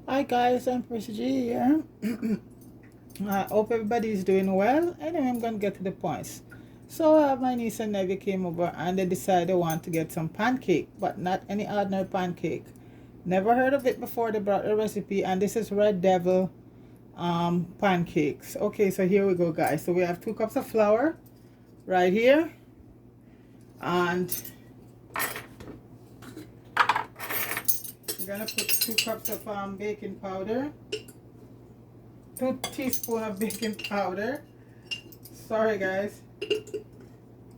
Hi guys, I'm Prissy G here. I hope everybody's doing well. Anyway, I'm gonna get to the points. So my niece and nephew came over and they decided they want to get some pancake, but not any ordinary pancake. Never heard of it before. They brought the recipe, and this is Red Devil pancakes. Okay, so here we go, guys. So we have 2 cups of flour right here, and we're gonna put 2 cups of baking powder. 2 teaspoons of baking powder. Sorry guys.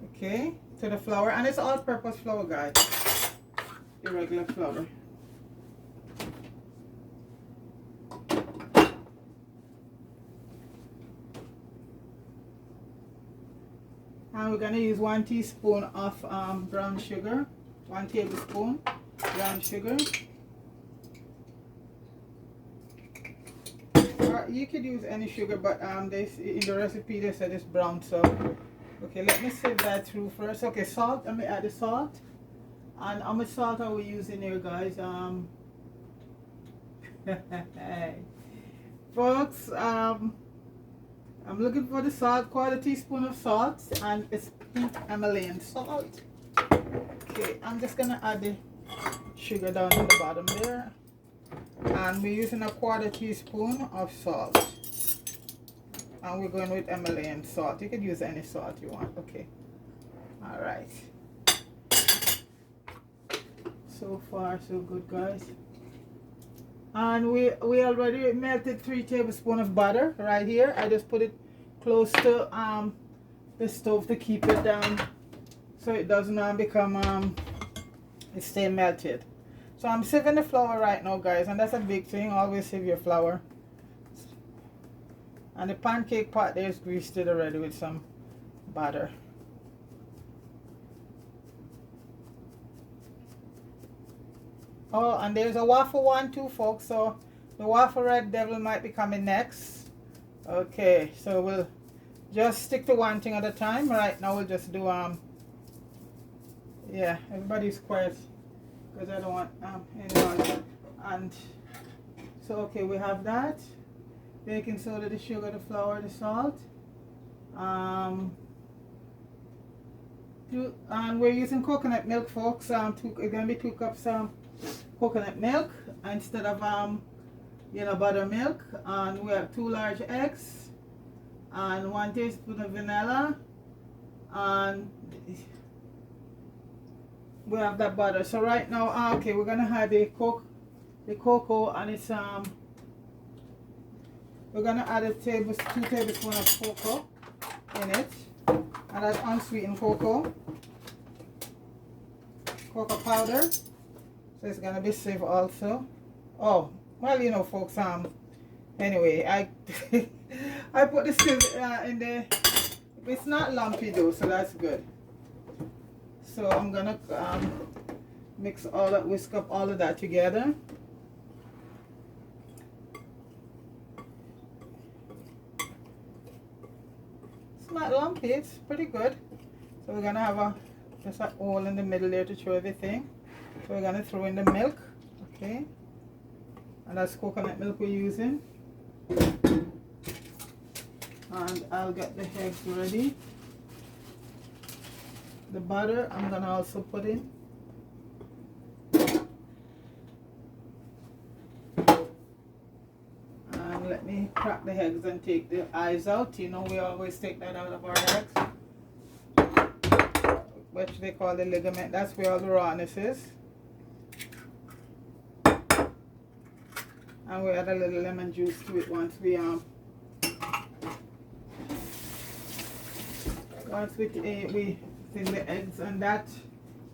Okay, to the flour, and it's all-purpose flour, guys. Irregular flour. And we're gonna use 1 teaspoon of brown sugar, 1 tablespoon brown sugar. You could use any sugar, but this in the recipe they said it's brown, so okay, let me sieve that through first. Okay, salt. Let me add the salt. And how much salt are we using here, guys? Folks, I'm looking for the salt, 1/4 teaspoon of salt, and it's pink Himalayan salt. Okay, I'm just gonna add the sugar down in the bottom there. And we're using 1/4 teaspoon of salt, and we're going with Himalayan salt. You could use any salt you want. Okay, all right, so far so good, guys. And we already melted 3 tablespoons of butter right here. I just put it close to the stove to keep it down so it doesn't become it stay melted. So I'm sieving the flour right now, guys, and that's a big thing. Always sieve your flour. And the pancake pot there is greased already with some butter. Oh, and there's a waffle one too, folks. So the waffle Red Devil might be coming next. Okay, so we'll just stick to one thing at a time. Right now we'll just do yeah, everybody's quiet because I don't want anyone. And so okay, we have that. Baking soda, the sugar, the flour, the salt. And we're using coconut milk, folks. It's gonna be 2 cups coconut milk instead of buttermilk. And we have 2 large eggs and 1 teaspoon of vanilla, and we have that butter. So right now, okay, we're gonna have the cocoa, and it's we're gonna add 2 tablespoons of cocoa in it, and that's unsweetened cocoa powder. So it's gonna be safe also. Oh, well, folks, anyway, I I put this in the, it's not lumpy though, so that's good. So I'm gonna whisk up all of that together. It's not lumpy, it's pretty good. So we're gonna have just a hole in the middle there to show everything. So we're gonna throw in the milk, okay, and that's coconut milk we're using. And I'll get the eggs ready. The butter I'm gonna also put in. And let me crack the eggs and take the eyes out. We always take that out of our eggs, which they call the ligament. That's where all the rawness is. And we add a little lemon juice to it once we in the eggs, and that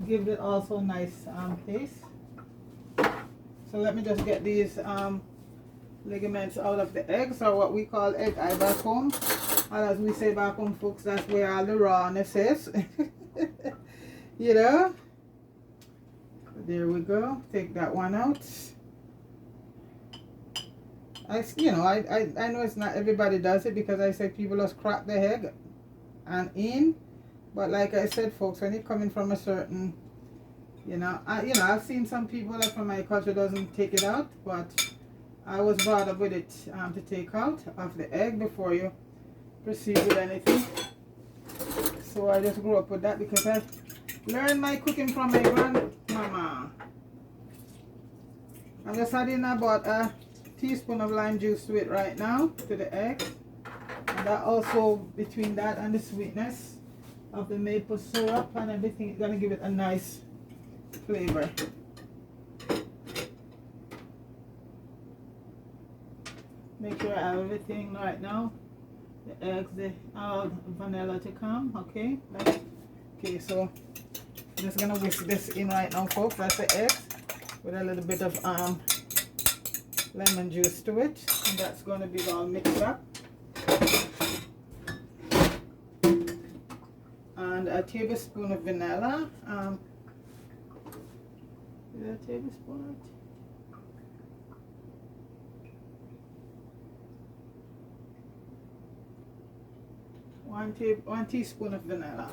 gives it also nice taste. So let me just get these ligaments out of the eggs, or what we call egg eye back home. And as we say back home, folks, that's where all the rawness is. There we go. Take that one out. I know it's not everybody does it, because I say people just crack the egg and in. But like I said, folks, when you're coming from a certain, I've seen some people that from my culture doesn't take it out, but I was brought up with it to take out of the egg before you proceed with anything. So I just grew up with that because I learned my cooking from my grandmama. I'm just adding about a teaspoon of lime juice to it right now, to the egg. And that also, between that and the sweetness of the maple syrup and everything, it's gonna give it a nice flavor. Make sure I have everything right now. The eggs, the vanilla to come, okay? Okay, so I'm just gonna whisk this in right now, folks. That's the eggs with a little bit of lemon juice to it, and that's gonna be all mixed up. And a tablespoon of vanilla. Is that a tablespoon? One teaspoon of vanilla.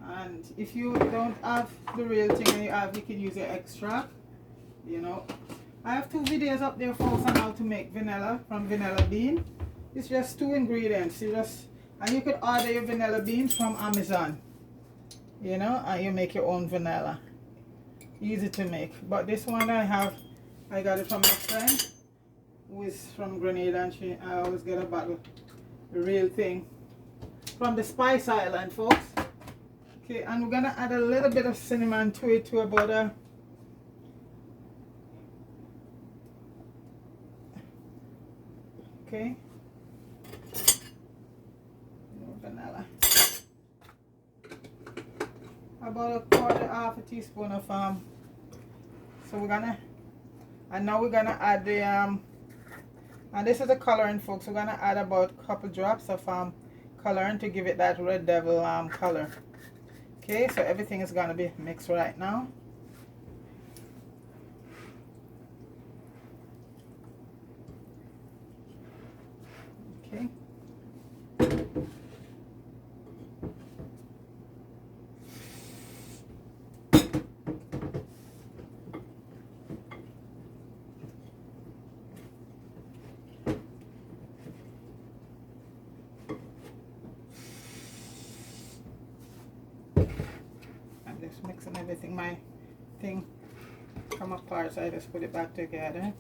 And if you don't have the real thing you can use your extract, you know. I have 2 videos up there, folks, on how to make vanilla from vanilla bean. It's just 2 ingredients. And you could order your vanilla beans from Amazon, you know, and you make your own vanilla. Easy to make. But this one I got it from my friend who is from Grenada, and I always get a bottle, the real thing, from the Spice Island, folks. Okay, and we're gonna add a little bit of cinnamon to it, to about a okay, vanilla, about half a teaspoon of so we're gonna, and now we're gonna add the and this is the coloring, folks. We're gonna add about a couple drops of coloring to give it that red devil color. Okay, so everything is gonna be mixed right now. Okay. Just mixing everything. My thing come apart, so I just put it back together.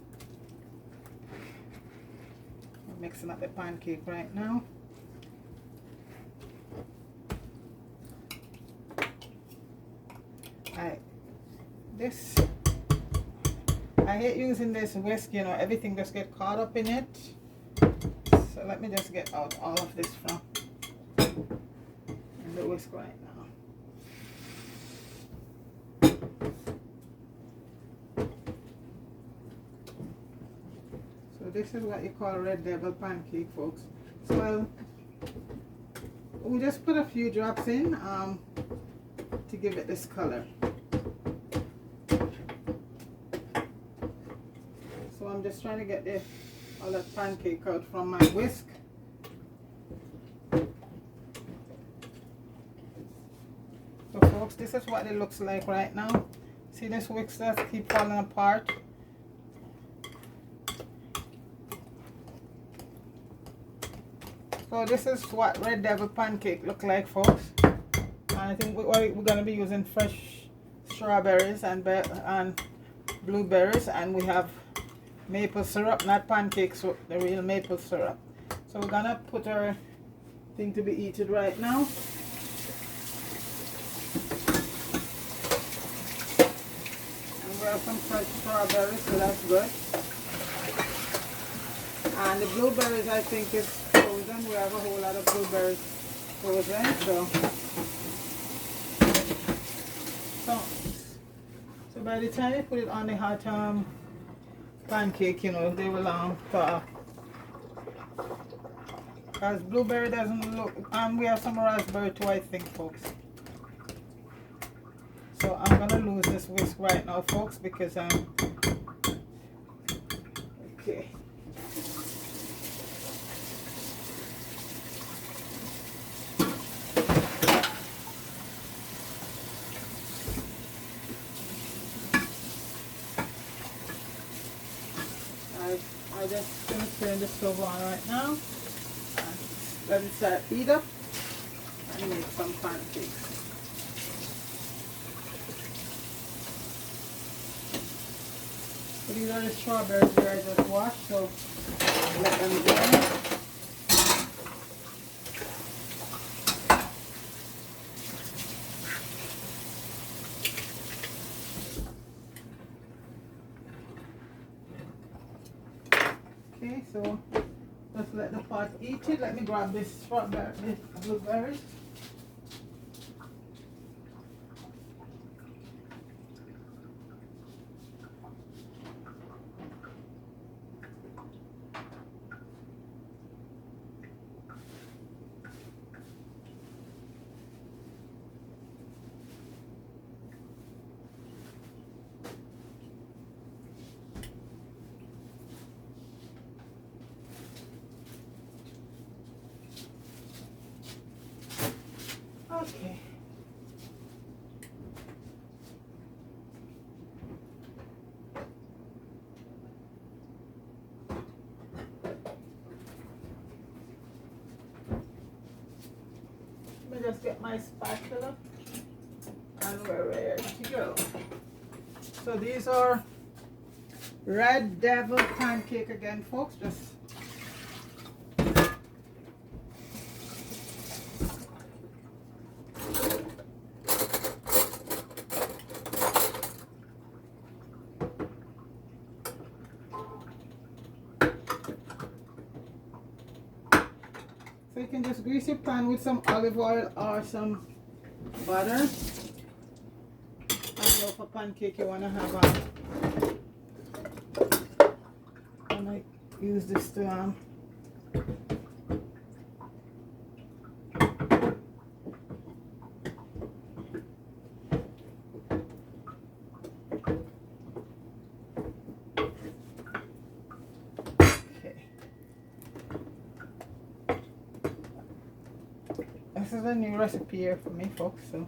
I'm mixing up the pancake right now. I hate using this whisk, you know, everything just get caught up in it. So let me just get out all of this from the whisk right now. This is what you call red devil pancake, folks. So we'll just put a few drops in to give it this color. So I'm just trying to get all that pancake out from my whisk. So folks, this is what it looks like right now. See, this whisk does keep falling apart. So this is what red devil pancake look like, folks. And I think we're going to be using fresh strawberries and blueberries, and we have maple syrup, not pancakes, the real maple syrup. So we're going to put our thing to be eaten right now. And we have some fresh strawberries, so that's good. And the blueberries, I think, is frozen. We have a whole lot of blueberries frozen. So by the time you put it on the hot pancake, you know, they will thaw. Because blueberry doesn't look, and we have some raspberry too, I think, folks. So I'm gonna lose this whisk right now, folks, because okay. I just gonna turn the stove on right now and let it start heat up and make some pancakes. So these are the strawberries that I just washed, so let them drain. Okay, so just let the pot eat it. Let me grab this strawberry, this blueberries. Okay. Let me just get my spatula and we're ready to go. So these are Red Velvet Pancake again, folks. Just so you can just grease your pan with some olive oil or some butter. I know for pancake you want to have I might use this to this is a new recipe here for me, folks, so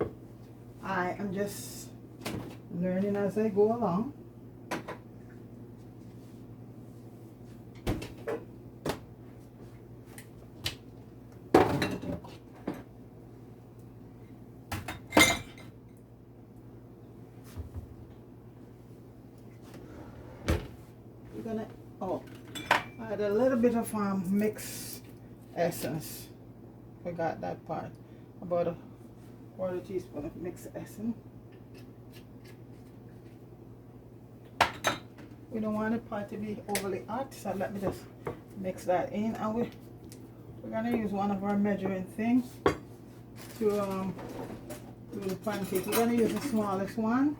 I am just learning as I go along. We're gonna add a little bit of mixed essence. Forgot that part. About a quarter teaspoon of mixed essence. We don't want the pot to be overly hot, so let me just mix that in. And we're gonna use one of our measuring things to do the pancake. We're gonna use the smallest one,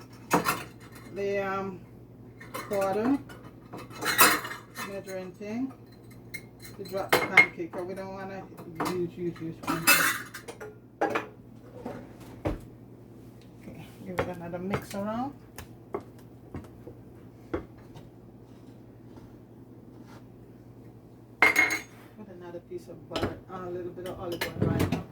the quarter measuring thing, to drop the pancake, but we don't want to use pancake. Okay, give it another mix around. Put another piece of butter and a little bit of olive oil right now.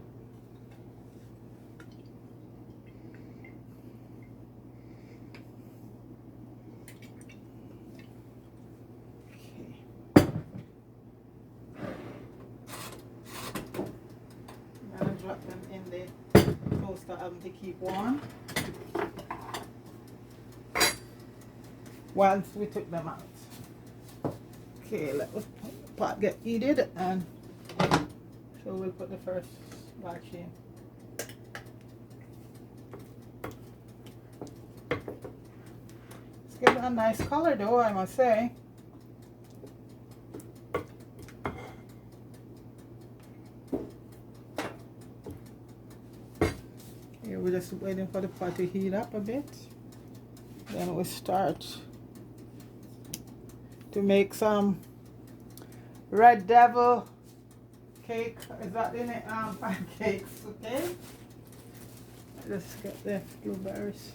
Drop them in the toaster oven to keep warm once we took them out. Okay, let us pot get heated, and so we'll put the first batch in. It's getting a nice color though, I must say. We're just waiting for the pot to heat up a bit. Then we start to make some Red Velvet cake. Is that in it? Pancakes, okay? Let's get the blueberries.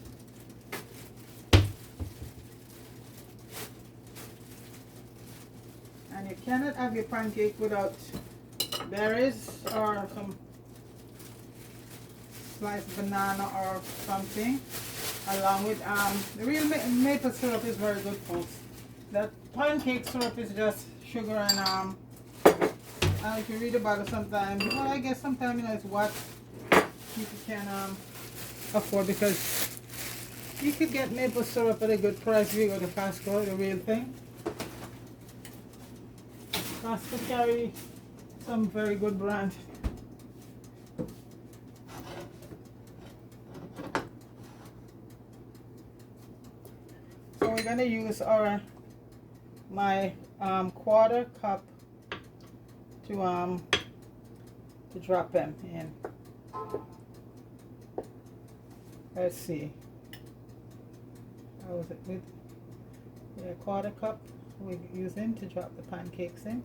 And you cannot have your pancake without berries or some sliced banana or something, along with the real maple syrup is very good, folks. The pancake syrup is just sugar and I can read about it sometimes. Well, I guess sometimes, you know, it's what people can afford, because you could get maple syrup at a good price if you go to Costco, the real thing. Costco carry some very good brands. So we're gonna use my quarter cup to drop them in. Let's see. How was it with? Yeah, quarter cup we're using to drop the pancakes in.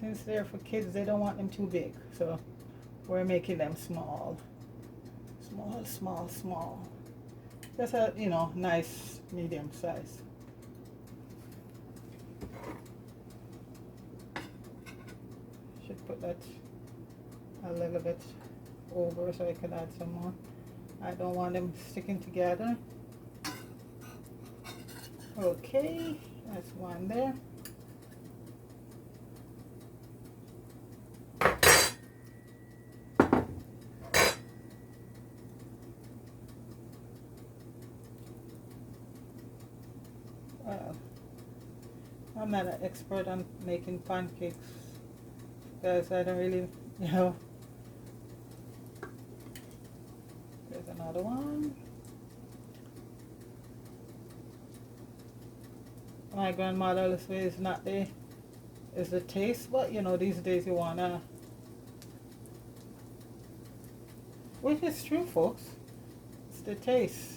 Since they're for kids, they don't want them too big, so we're making them small. Small, small, small. Just a, you know, nice medium size. Should put that a little bit over so I can add some more. I don't want them sticking together. Okay, that's one there. Well, I'm not an expert on making pancakes, because I don't really, you know. There's another one. My grandmother always says not the is the taste, but you know, these days you wanna, which is true, folks. It's the taste.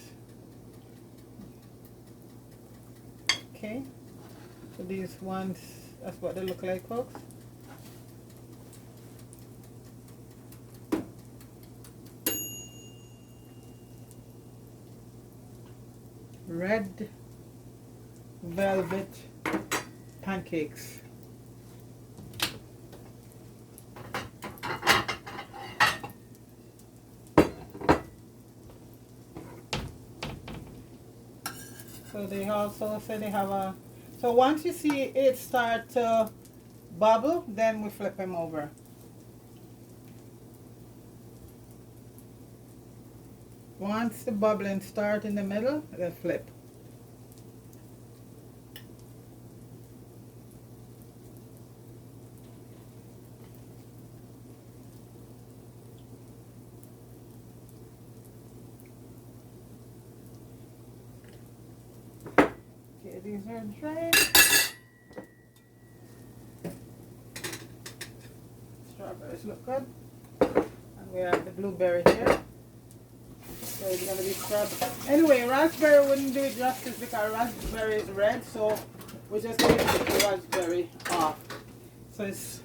Okay, so these ones, that's what they look like, folks. Red Velvet Pancakes. So they also say they have a, so once you see it start to bubble, then we flip them over. Once the bubbling start in the middle, then flip. Okay, these are dry. Strawberries look good. And we have the blueberry here. So it's gonna be strawberry. Anyway, raspberry wouldn't do it justice because raspberry is red, so we're just gonna take the raspberry off. So it's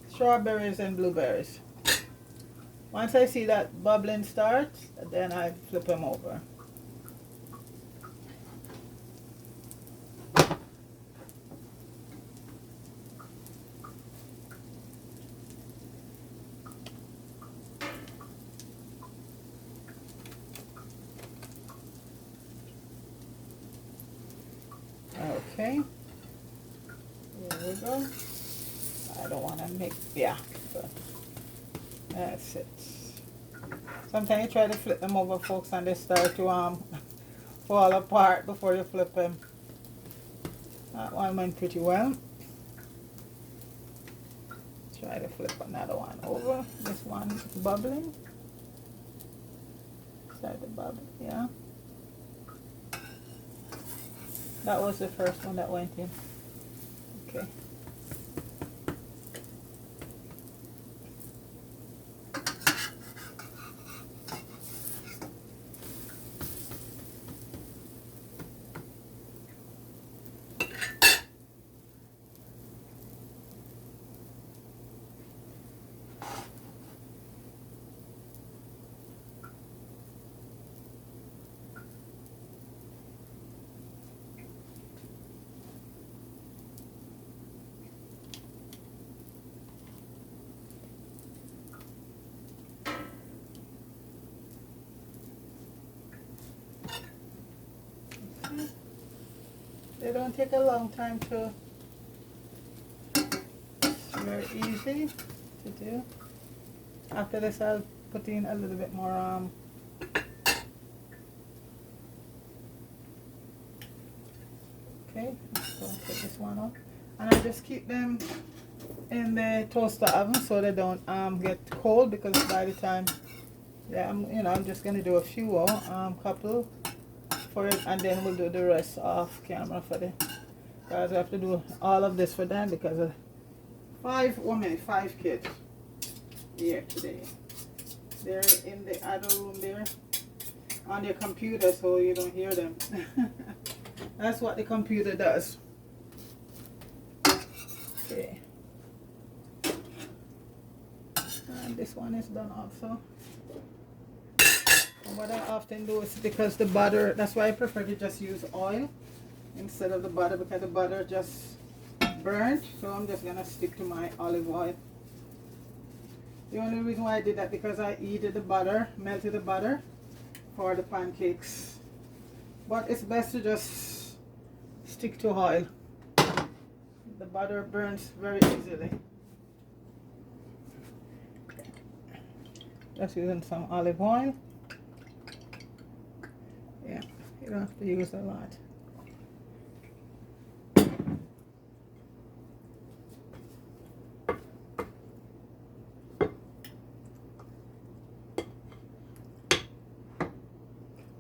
strawberries and blueberries. Once I see that bubbling starts, then I flip them over. Okay, here we go. I don't want to make, yeah, so that's it. Sometimes you try to flip them over, folks, and they start to fall apart before you flip them. That one went pretty well. Try to flip another one over. This one bubbling. Start to bubble, yeah. That was the first one that went in. Okay. They don't take a long time to, it's very easy to do. After this I'll put in a little bit more okay, so put this one on, and I just keep them in the toaster oven so they don't get cold, because by the time, yeah, I'm just gonna do a few more couple for it, and then we'll do the rest off camera for the guys. I have to do all of this for them because of five kids here today. They're in the other room there on their computer, so you don't hear them. That's what the computer does. Okay. And this one is done also. And what I often do is, because the butter, that's why I prefer to just use oil instead of the butter, because the butter just burnt. So I'm just gonna stick to my olive oil. The only reason why I did that, because I heated the butter, melted the butter for the pancakes. But it's best to just stick to oil. The butter burns very easily. Just using some olive oil. Yeah, you don't have to use a lot.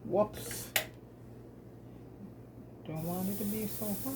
Whoops. Don't want it to be so hot.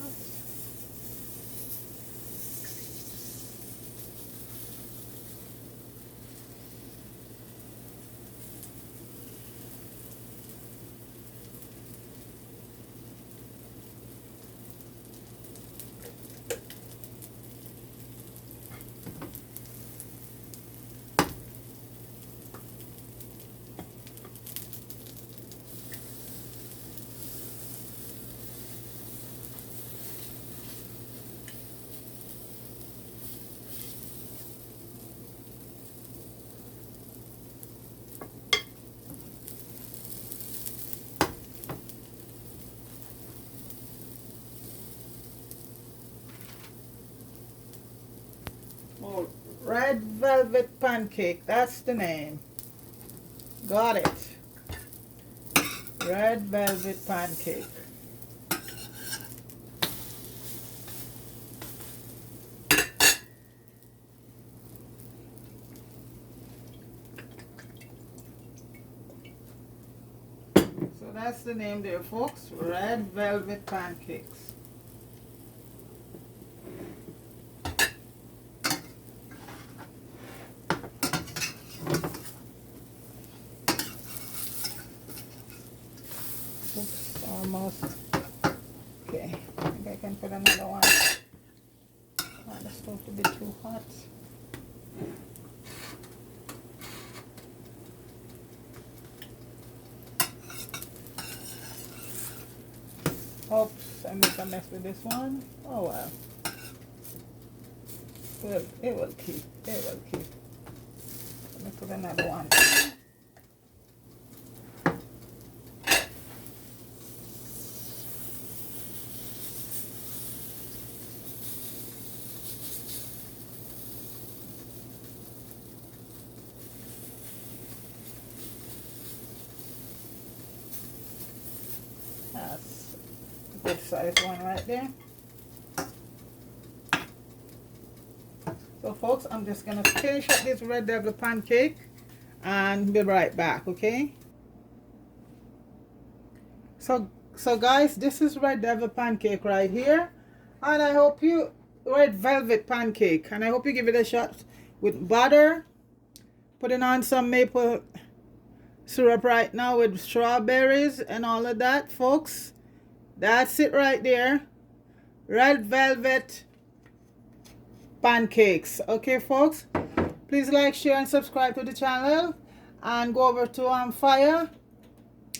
Oh, Red Velvet Pancake, that's the name. Got it. Red Velvet Pancake. So that's the name there, folks. Red Velvet Pancakes. Oops, almost. Okay, I think I can put another one. Want the stove to be too hot. Oops, I made a mess with this one. Oh well. Well, it will keep. It will keep. Let me put another one. That's a good size one right there. So folks, I'm just gonna finish up this red velvet pancake and be right back, okay? So guys, this is red velvet pancake right here, and I hope you red velvet pancake, and I hope you give it a shot with butter, putting on some maple syrup right now with strawberries and all of that, folks. That's it right there. Red velvet pancakes. Okay, folks, please like, share, and subscribe to the channel, and go over to Fire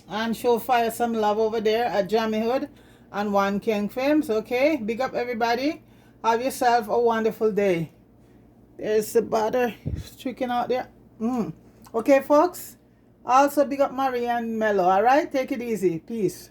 and show Fire some love over there at Jammy Hood and One King Films. Okay, big up everybody. Have yourself a wonderful day. There's the butter streaking out there. Okay, folks, also big up Marie and Mello. All right, take it easy. Peace.